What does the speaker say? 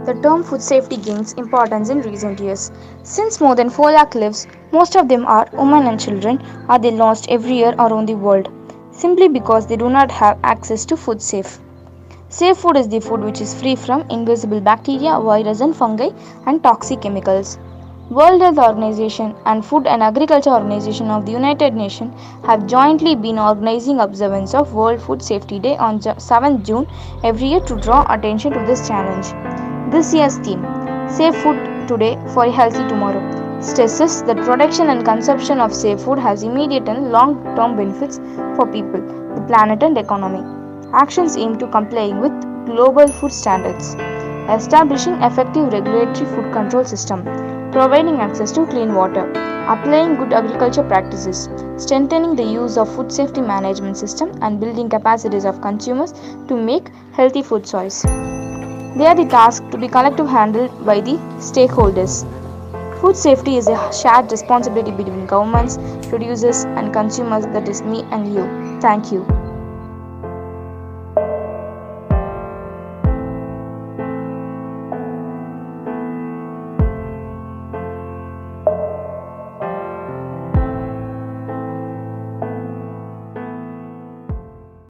The term food safety gains importance in recent years. Since more than 4 lakh lives, most of them are women and children, are they lost every year around the world simply because they do not have access to food safe. Safe food is the food which is free from invisible bacteria, virus and fungi and toxic chemicals. World Health Organization and Food and Agriculture Organization of the United Nations have jointly been organizing observance of World Food Safety Day on 7th June every year to draw attention to this challenge. This year's theme, Safe Food Today for a Healthy Tomorrow, stresses that production and consumption of safe food has immediate and long-term benefits for people, the planet and economy. Actions aim to complying with global food standards, establishing effective regulatory food control system, providing access to clean water, applying good agriculture practices, strengthening the use of food safety management system and building capacities of consumers to make healthy food choice. They are the tasks to be collectively handled by the stakeholders. Food safety is a shared responsibility between governments, producers and consumers, that is me and you. Thank you.